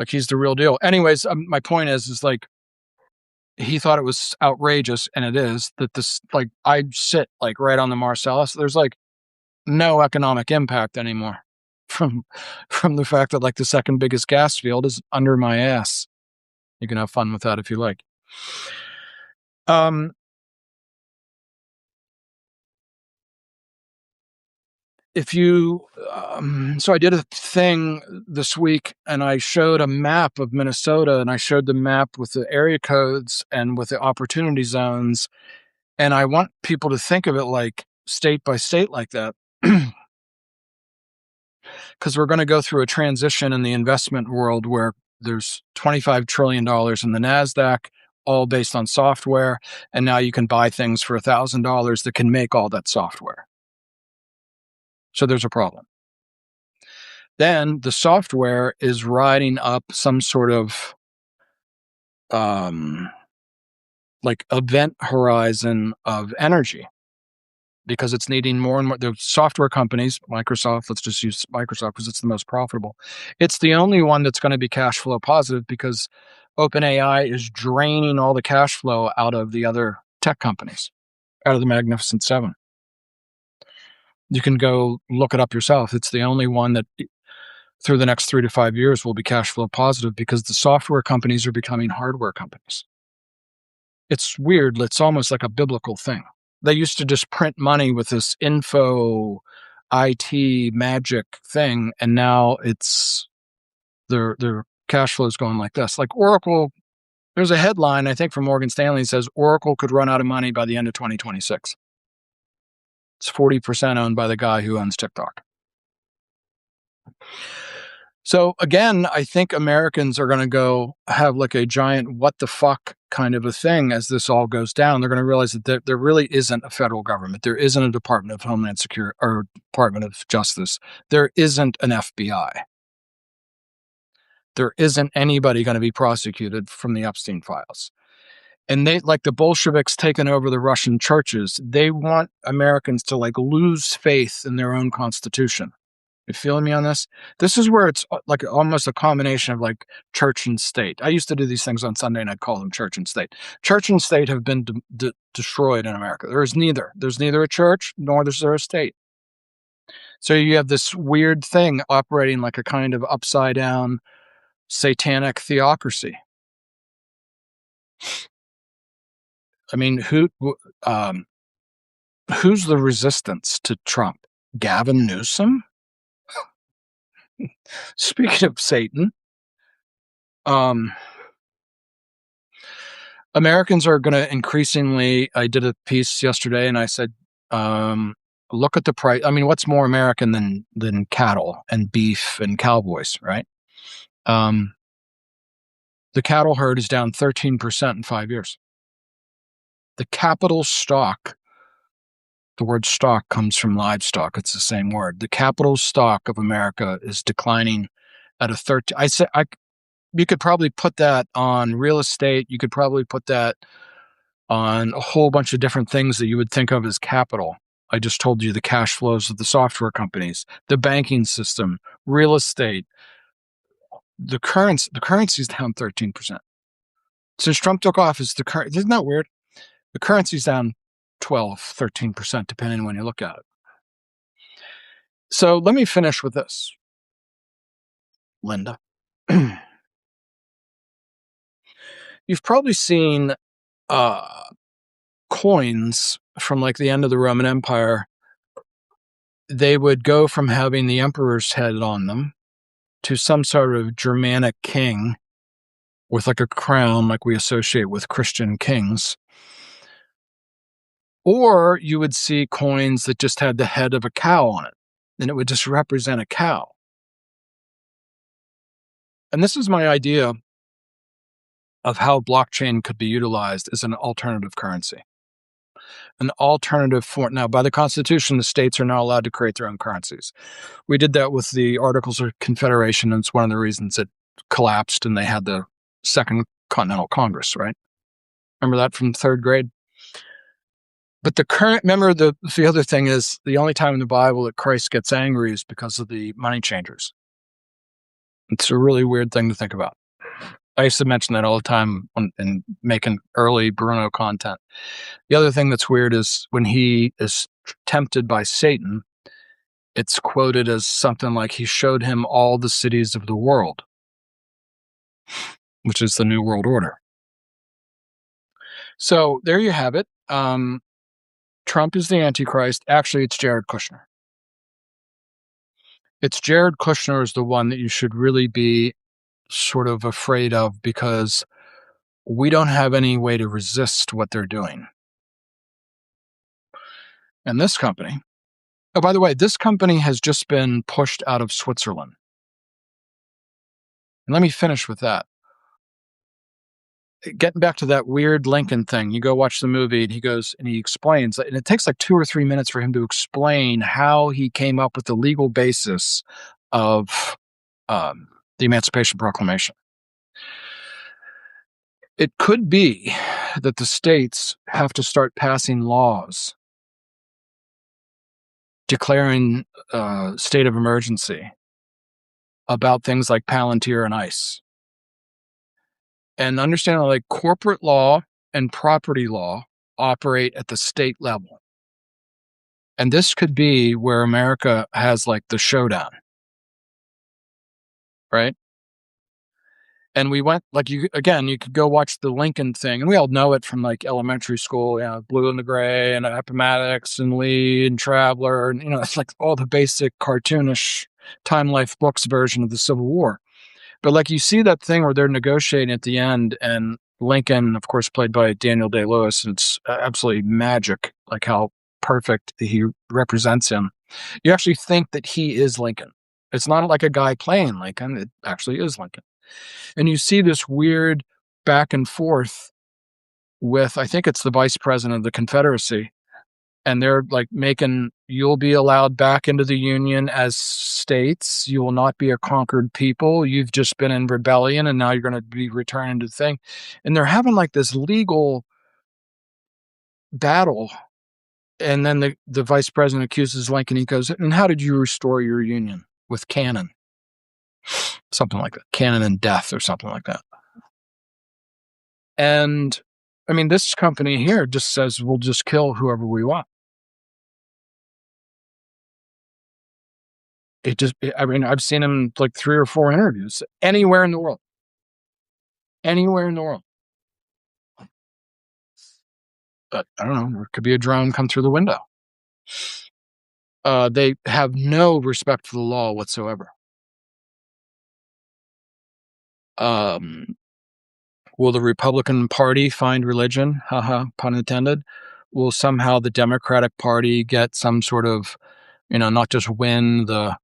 he's the real deal. Anyways, my point is like, he thought it was outrageous, and it is, that this, like, I sit like right on the Marcellus. There's like no economic impact anymore from the fact that like the second biggest gas field is under my ass. You can have fun with that if you like. So I did a thing this week and I showed a map of Minnesota, and I showed the map with the area codes and with the opportunity zones. And I want people to think of it like state by state like that. Because we're going to go through a transition in the investment world where there's $25 trillion in the NASDAQ, all based on software. And now you can buy things for $1,000 that can make all that software. So there's a problem. Then the software is riding up some sort of like event horizon of energy, because it's needing more and more. The software companies, Microsoft, let's just use Microsoft because it's the most profitable. It's the only one that's going to be cash flow positive because OpenAI is draining all the cash flow out of the other tech companies, out of the Magnificent Seven. You can go look it up yourself. It's the only one that through the next 3 to 5 years will be cash flow positive because the software companies are becoming hardware companies. It's weird. It's almost like a biblical thing. They used to just print money with this info IT magic thing, and now it's their cash flow is going like this. Like Oracle, there's a headline, I think, from Morgan Stanley that says Oracle could run out of money by the end of 2026. It's 40% owned by the guy who owns TikTok. So again, I think Americans are going to go have like a giant what the fuck kind of a thing as this all goes down. They're going to realize that there really isn't a federal government. There isn't a Department of Homeland Security or Department of Justice. There isn't an FBI. There isn't anybody going to be prosecuted from the Epstein files. And they, like the Bolsheviks taking over the Russian churches, they want Americans to like lose faith in their own constitution. You feeling me on this? This is where it's like almost a combination of like church and state. I used to do these things on Sunday and I'd call them church and state. Church and state have been destroyed in America. There's neither a church nor is there a state. So you have this weird thing operating like a kind of upside down satanic theocracy. I mean, who's the resistance to Trump? Gavin Newsom? Speaking of Satan, Americans are going to increasingly, I did a piece yesterday and I said, look at the price. I mean, what's more American than cattle and beef and cowboys, right? The cattle herd is down 13% in 5 years. The capital stock, the word stock comes from livestock. It's the same word. The capital stock of America is declining at a 13. You could probably put that on real estate. You could probably put that on a whole bunch of different things that you would think of as capital. I just told you the cash flows of the software companies, the banking system, real estate. The currency's down 13%. Since Trump took office, isn't that weird? The currency's down 12, 13%, depending on when you look at it. So let me finish with this, Linda. You've probably seen coins from like the end of the Roman Empire. They would go from having the emperor's head on them to some sort of Germanic king with like a crown like we associate with Christian kings. Or you would see coins that just had the head of a cow on it, and it would just represent a cow. And this is my idea of how blockchain could be utilized as an alternative currency. An alternative form. Now, by the Constitution, the states are not allowed to create their own currencies. We did that with the Articles of Confederation, and it's one of the reasons it collapsed and they had the Second Continental Congress, right? Remember that from third grade? But remember the other thing is the only time in the Bible that Christ gets angry is because of the money changers. It's a really weird thing to think about. I used to mention that all the time in making early Bruno content. The other thing that's weird is when he is tempted by Satan, it's quoted as something like he showed him all the cities of the world, which is the New World Order. So there you have it. Trump is the Antichrist. Actually, it's Jared Kushner. It's Jared Kushner is the one that you should really be sort of afraid of because we don't have any way to resist what they're doing. And this company, oh, by the way, this company has just been pushed out of Switzerland. And let me finish with that. Getting back to that weird Lincoln thing, you go watch the movie and he goes and he explains, and it takes like 2 or 3 minutes for him to explain how he came up with the legal basis of the Emancipation Proclamation. It could be that the states have to start passing laws declaring state of emergency about things like Palantir and ICE. And understand like corporate law and property law operate at the state level. And this could be where America has like the showdown. Right? And we went like you could go watch the Lincoln thing, and we all know it from like elementary school, Blue and the Gray and Appomattox and Lee and Traveler, and it's like all the basic cartoonish Time Life books version of the Civil War. But like you see that thing where they're negotiating at the end, and Lincoln, of course, played by Daniel Day-Lewis, and it's absolutely magic, like how perfect he represents him. You actually think that he is Lincoln. It's not like a guy playing Lincoln. It actually is Lincoln. And you see this weird back and forth with, I think it's the vice president of the Confederacy, and they're like making, you'll be allowed back into the Union as states. You will not be a conquered people. You've just been in rebellion, and now you're going to be returning to the thing. And they're having like this legal battle. And then the vice president accuses Lincoln. He goes, and how did you restore your Union? With cannon. Something like that. Cannon and death or something like that. And I mean, this company here just says we'll just kill whoever we want. I mean, I've seen him like 3 or 4 interviews anywhere in the world. Anywhere in the world. But I don't know, there could be a drone come through the window. They have no respect for the law whatsoever. Will the Republican Party find religion? Haha, pun intended. Will somehow the Democratic Party get some sort of, not just win the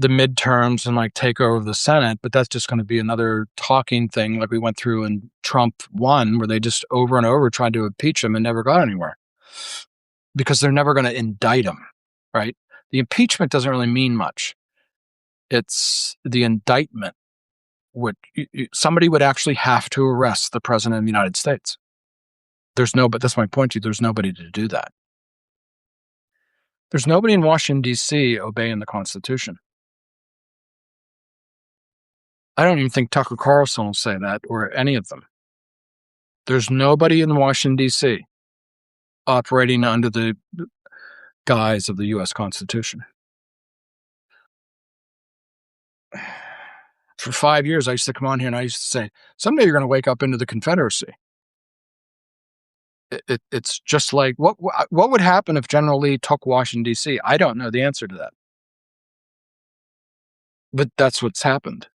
midterms and like take over the Senate, but that's just going to be another talking thing like we went through in Trump 1, where they just over and over tried to impeach him and never got anywhere because they're never going to indict him, right? The impeachment doesn't really mean much. It's the indictment. Somebody would actually have to arrest the president of the United States. But that's my point to you. There's nobody to do that. There's nobody in Washington, D.C. obeying the Constitution. I don't even think Tucker Carlson will say that, or any of them. There's nobody in Washington, D.C. operating under the guise of the U.S. Constitution. For 5 years, I used to come on here and I used to say, someday you're going to wake up into the Confederacy. It's just like, what would happen if General Lee took Washington, D.C.? I don't know the answer to that. But that's what's happened.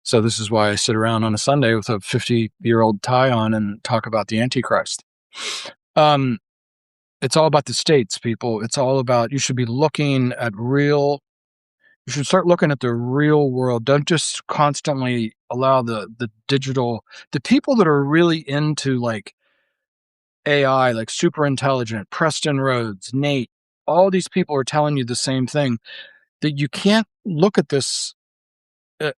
So this is why I sit around on a Sunday with a 50-year-old tie on and talk about the AntiChrist. It's all about the states, people. It's all about, you should be looking at you should start looking at the real world. Don't just constantly allow the people that are really into like AI, like super intelligent, Preston Rhodes, Nate, all these people are telling you the same thing, that you can't look at this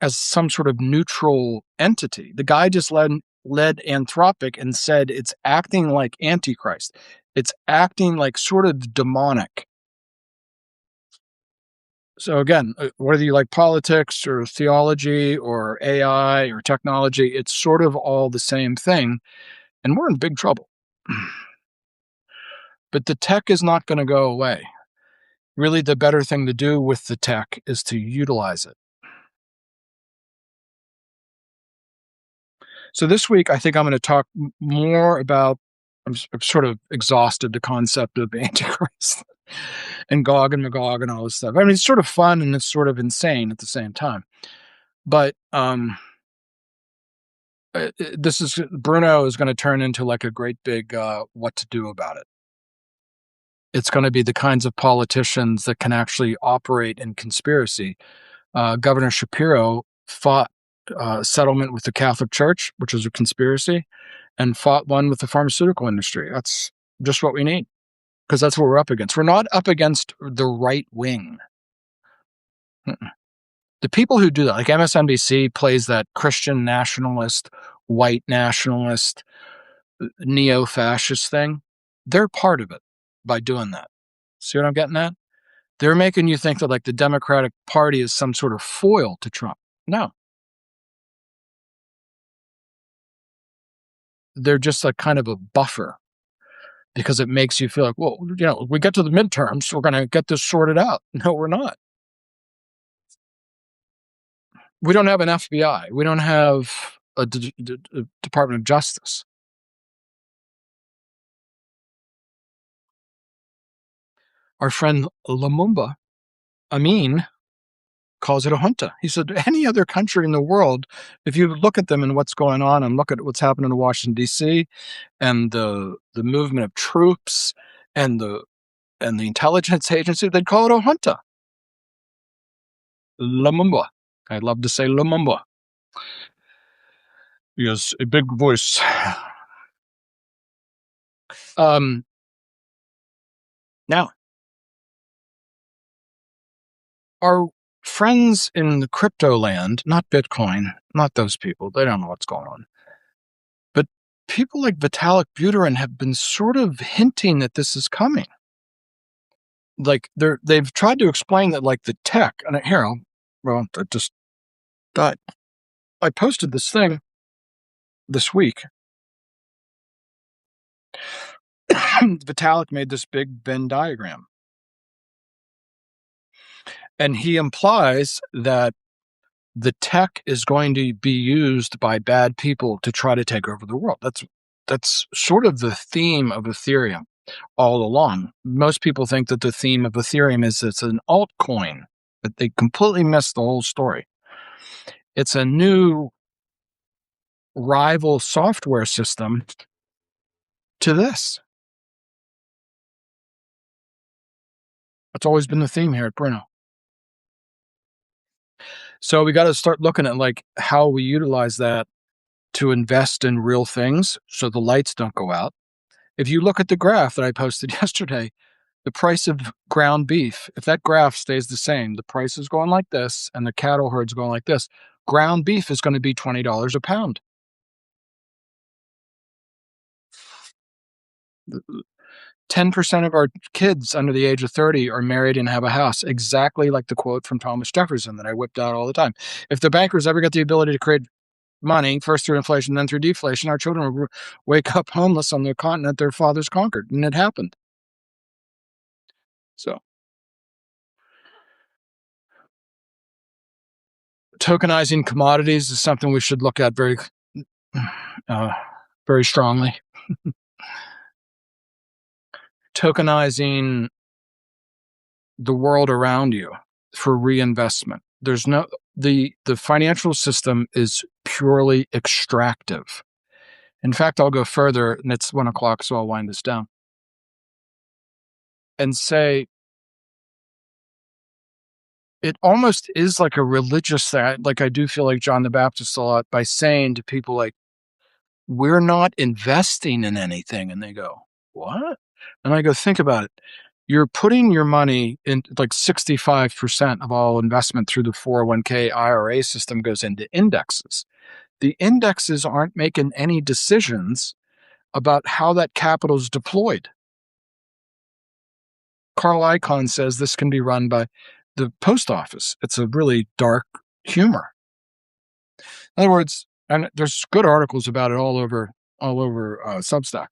as some sort of neutral entity. The guy just led Anthropic and said it's acting like Antichrist. It's acting like sort of demonic. So again, whether you like politics or theology or AI or technology, it's sort of all the same thing, and we're in big trouble. But the tech is not going to go away. Really, the better thing to do with the tech is to utilize it. So this week, I think I'm going to talk more about, I've sort of exhausted the concept of Antichrist and Gog and Magog and all this stuff. I mean, it's sort of fun and it's sort of insane at the same time. But Bruno is going to turn into like a great big what to do about it. It's going to be the kinds of politicians that can actually operate in conspiracy. Governor Shapiro fought settlement with the Catholic Church, which is a conspiracy, and fought one with the pharmaceutical industry. That's just what we need, because that's what we're up against. We're not up against the right wing. The people who do that, like MSNBC plays that Christian nationalist, white nationalist, neo-fascist thing, they're part of it by doing that. See what I'm getting at? They're making you think that like the Democratic Party is some sort of foil to Trump. No. They're just like kind of a buffer, because it makes you feel like, well, we get to the midterms, we're going to get this sorted out. No, we're not. We don't have an FBI. We don't have a Department of Justice. Our friend Lumumba Amin calls it a junta. He said, any other country in the world, if you look at them and what's going on and look at what's happening in Washington, D.C., and the movement of troops and the intelligence agency, they'd call it a junta. Lumumba. I love to say Lumumba. He has a big voice. Now, our friends in the crypto land, not Bitcoin, not those people, they don't know what's going on. But people like Vitalik Buterin have been sort of hinting that this is coming. Like they've tried to explain that, like, the tech, and here, I just died. I posted this thing this week. Vitalik made this big Venn diagram. And he implies that the tech is going to be used by bad people to try to take over the world. That's sort of the theme of Ethereum all along. Most people think that the theme of Ethereum is it's an altcoin, but they completely missed the whole story. It's a new rival software system to this. That's always been the theme here at Bruno. So we got to start looking at, like, how we utilize that to invest in real things so the lights don't go out. If you look at the graph that I posted yesterday, the price of ground beef, if that graph stays the same, the price is going like this and the cattle herd's going like this, ground beef is going to be $20 a pound. 10% of our kids under the age of 30 are married and have a house, exactly like the quote from Thomas Jefferson that I whipped out all the time. If the bankers ever get the ability to create money, first through inflation, then through deflation, our children will wake up homeless on the continent their fathers conquered. And it happened. So tokenizing commodities is something we should look at very strongly. Tokenizing the world around you for reinvestment. The financial system is purely extractive. In fact, I'll go further, and it's 1:00, so I'll wind this down and say it almost is like a religious thing. Like, I do feel like John the Baptist a lot by saying to people, like, we're not investing in anything. And they go, what? And I go, think about it. You're putting your money in, like, 65% of all investment through the 401k IRA system goes into indexes. The indexes aren't making any decisions about how that capital is deployed. Carl Icahn says this can be run by the post office. It's a really dark humor. In other words, and there's good articles about it all over Substack.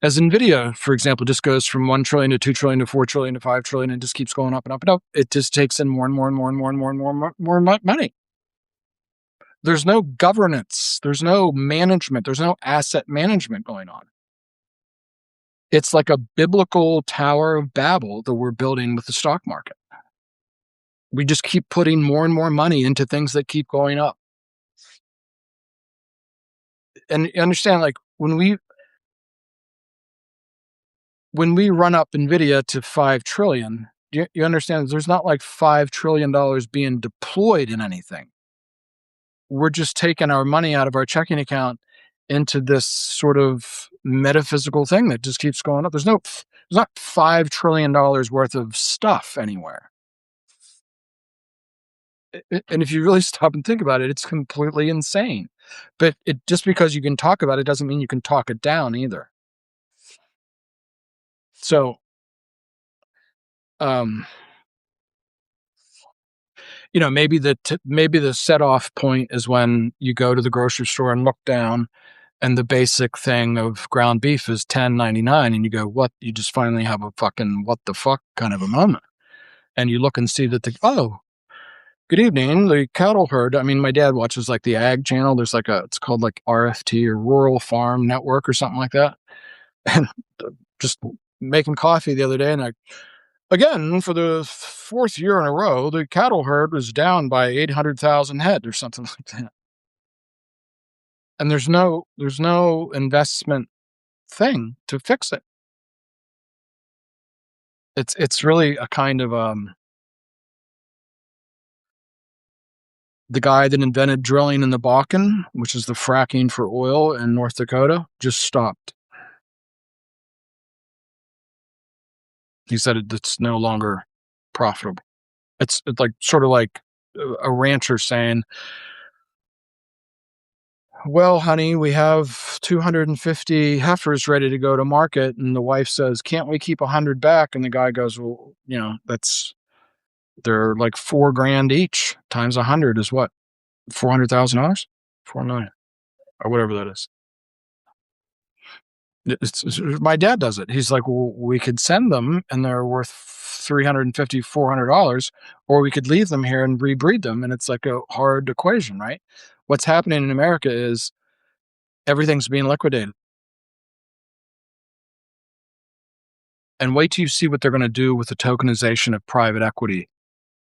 As NVIDIA, for example, just goes from 1 trillion to 2 trillion to 4 trillion to 5 trillion and just keeps going up and up and up, it just takes in more and more and more and more and more and more money. There's no governance. There's no management. There's no asset management going on. It's like a biblical Tower of Babel that we're building with the stock market. We just keep putting more and more money into things that keep going up. And you understand, like, when we run up NVIDIA to 5 trillion, you understand there's not like $5 trillion being deployed in anything. We're just taking our money out of our checking account into this sort of metaphysical thing that just keeps going up. There's not $5 trillion worth of stuff anywhere. And if you really stop and think about it, it's completely insane. But just because you can talk about it doesn't mean you can talk it down either. So, maybe the set off point is when you go to the grocery store and look down, and the basic thing of ground beef is $10.99, and you go, "What?" You just finally have a fucking what the fuck kind of a moment, and you look and see that good evening, the cattle herd. I mean, my dad watches, like, the ag channel. There's like it's called, like, RFT, or Rural Farm Network or something like that, and just making coffee the other day, and again, for the 4th year in a row, the cattle herd was down by 800,000 head or something like that. And there's no investment thing to fix it. It's really a kind of The guy that invented drilling in the Bakken, which is the fracking for oil in North Dakota, just stopped. He said it's no longer profitable. It's like sort of like a rancher saying, well, honey, we have 250 heifers ready to go to market. And the wife says, can't we keep 100 back? And the guy goes, well, they're like $4,000 each times 100 is what? $400,000? 4 million or whatever that is. My dad does it. He's like, well, we could send them and they're worth $350, $400, or we could leave them here and rebreed them. And it's like a hard equation, right? What's happening in America is everything's being liquidated. And wait till you see what they're going to do with the tokenization of private equity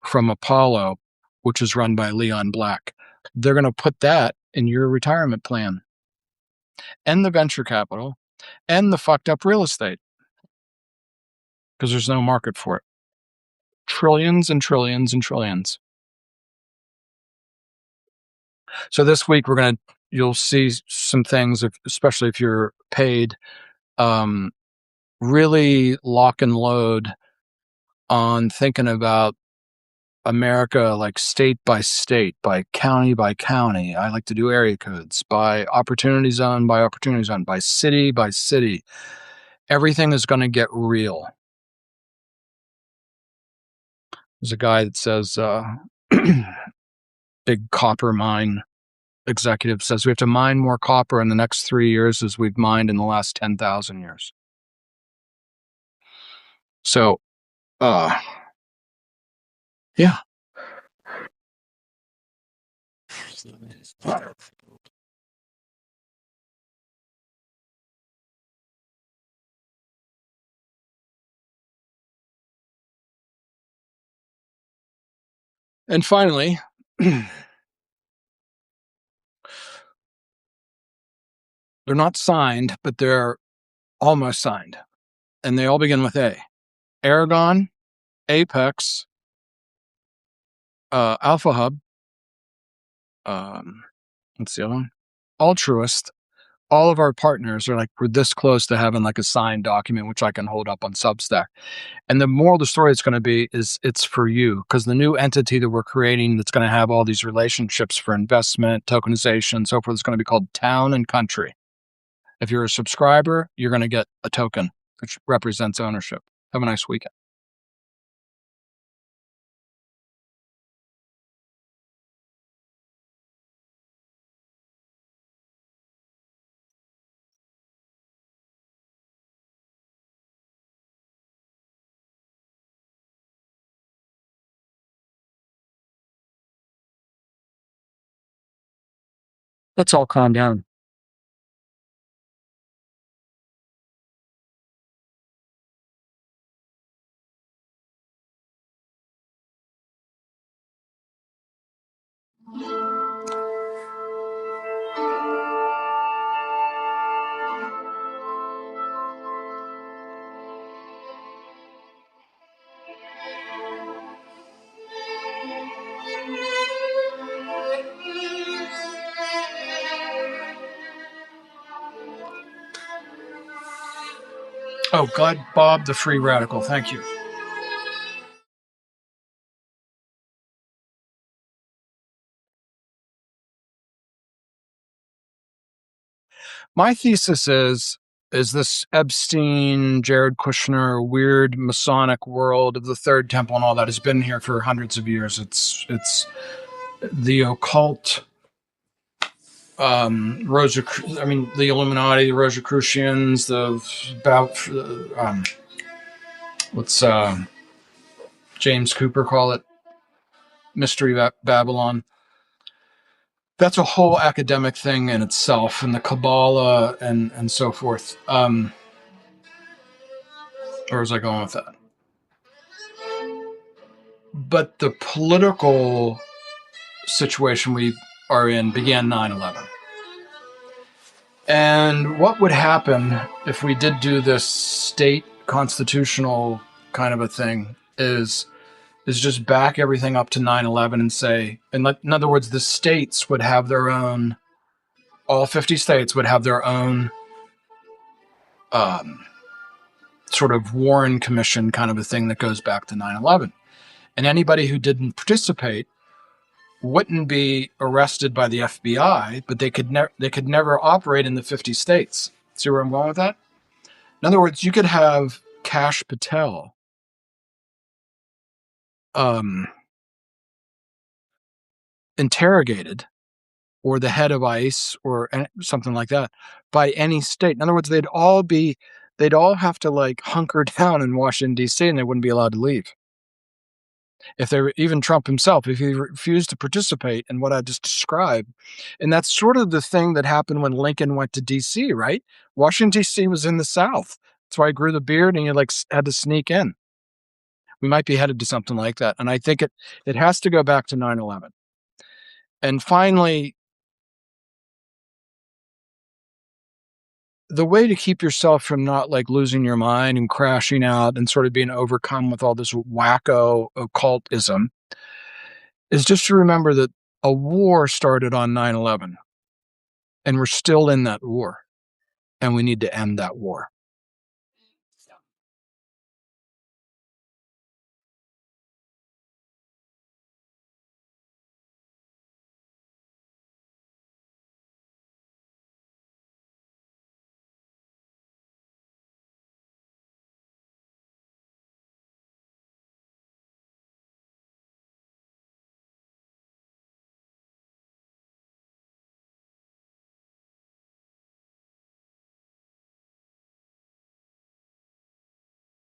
from Apollo, which is run by Leon Black. They're going to put that in your retirement plan and the venture capital and the fucked up real estate because there's no market for it. Trillions and trillions and trillions. So this week you'll see some things, especially if you're paid, really lock and load on thinking about America, like state by state, by county by county. I like to do area codes by opportunity zone, by city by city. Everything is going to get real. There's a guy that says, big copper mine executive says we have to mine more copper in the next 3 years as we've mined in the last 10,000 years. So, yeah. And finally, they're not signed, but they're almost signed. And they all begin with A. Aragon, Apex, Alpha Hub, what's the other one? Altruist. All of our partners are like, we're this close to having like a signed document, which I can hold up on Substack. And the moral of the story is going to be is it's for you, because the new entity that we're creating that's going to have all these relationships for investment, tokenization, so forth is going to be called Town and Country. If you're a subscriber, you're going to get a token, which represents ownership. Have a nice weekend. Let's all calm down. Oh, God, Bob the Free Radical. Thank you. My thesis is this Epstein, Jared Kushner, weird Masonic world of the Third Temple and all that has been here for hundreds of years. It's the occult, the Illuminati, the Rosicrucians, what's James Cooper call it? Mystery Babylon. That's a whole academic thing in itself, and the Kabbalah and so forth. Where was I going with that? But the political situation we are in began 9/11. And what would happen if we did do this state constitutional kind of a thing is is just back everything up to 9/11 and say, in other words, the states would have their own, all 50 states would have their own sort of Warren Commission kind of a thing that goes back to 9/11. And anybody who didn't participate wouldn't be arrested by the FBI, but they could never operate in the 50 states. See where I'm going with that? In other words, you could have Kash Patel interrogated, or the head of ICE, or something like that, by any state. In other words, they'd all have to like hunker down in Washington, D.C., and they wouldn't be allowed to leave. If they were, even Trump himself, if he refused to participate in what I just described. And that's sort of the thing that happened when Lincoln went to D.C., right? Washington, D.C. was in the South. That's why he grew the beard and he like had to sneak in. We might be headed to something like that. And I think it has to go back to 9/11. And finally, the way to keep yourself from not like losing your mind and crashing out and sort of being overcome with all this wacko occultism is just to remember that a war started on 9/11, and we're still in that war, and we need to end that war.